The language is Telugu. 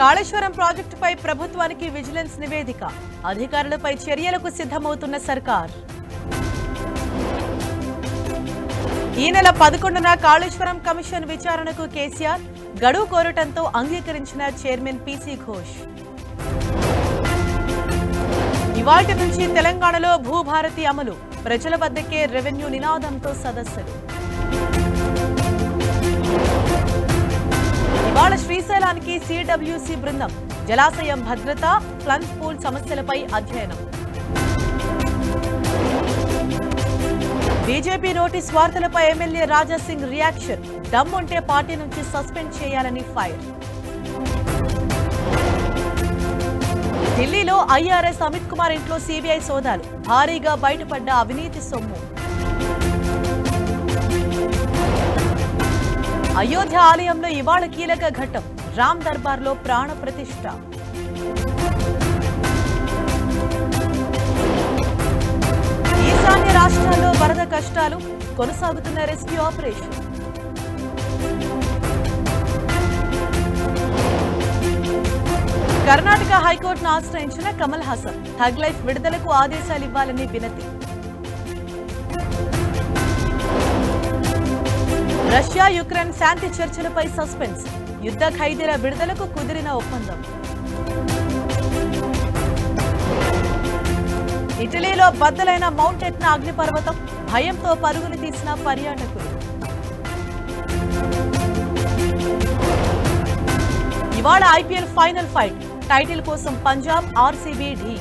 కాళేశ్వరం ప్రాజెక్టుపై ప్రభుత్వానికి విజిలెన్స్ నివేదిక. అధికారులపై చర్యలకు సిద్ధమవుతున్న సర్కార్. ఈ నెల 11న కాళేశ్వరం కమిషన్ విచారణకు కేసీఆర్ గడువు కోరటంతో అంగీకరించిన చైర్మన్ పీసీ ఘోష్. ఇవాల్టి నుంచి తెలంగాణలో భూభారతి అమలు. ప్రజల వద్దకే రెవెన్యూ నినాదంతో సదస్సులు. ఇవాళ శ్రీశైలానికి సిడబ్ల్యూసీ బృందం. జలాశయం భద్రత, ఫ్లడ్ పూల్ సమస్యలపై అధ్యయనం. బీజేపీ నోటీస్ వార్తలపై ఎమ్మెల్యే రాజాసింగ్ రియాక్షన్. దమ్ముంటే పార్టీ నుంచి సస్పెండ్ చేయాలని ఫైర్. ఢిల్లీలో ఐఆర్ఎస్ అమిత్ కుమార్ ఇంట్లో సీబీఐ సోదాలు. భారీగా బయటపడ్డ అవినీతి సొమ్ము. అయోధ్య ఆలయంలో ఇవాళ కీలక ఘట్టం. రామ్ దర్బార్లో ప్రాణ ప్రతిష్ఠ. ఈశాన్య రాష్ట్రాల్లో వరద కష్టాలు. కొనసాగుతున్న రెస్క్యూ ఆపరేషన్. కర్ణాటక హైకోర్టును ఆశ్రయించిన కమల్ హాసన్. థగ్ లైఫ్ విడుదలకు ఆదేశాలు ఇవ్వాలని వినతి. రష్యా యుక్రెయిన్ శాంతి చర్చలపై సస్పెన్స్. యుద్ధ ఖైదీల విడుదలకు కుదిరిన ఒప్పందం. ఇటలీలో బద్దలైన మౌంట్ ఎట్నా అగ్నిపర్వతం. భయంతో పరుగులు తీసిన పర్యాటకులు. ఇవాళ ఐపీఎల్ ఫైనల్ ఫైట్. టైటిల్ కోసం పంజాబ్ ఆర్సీబీ ఢీ.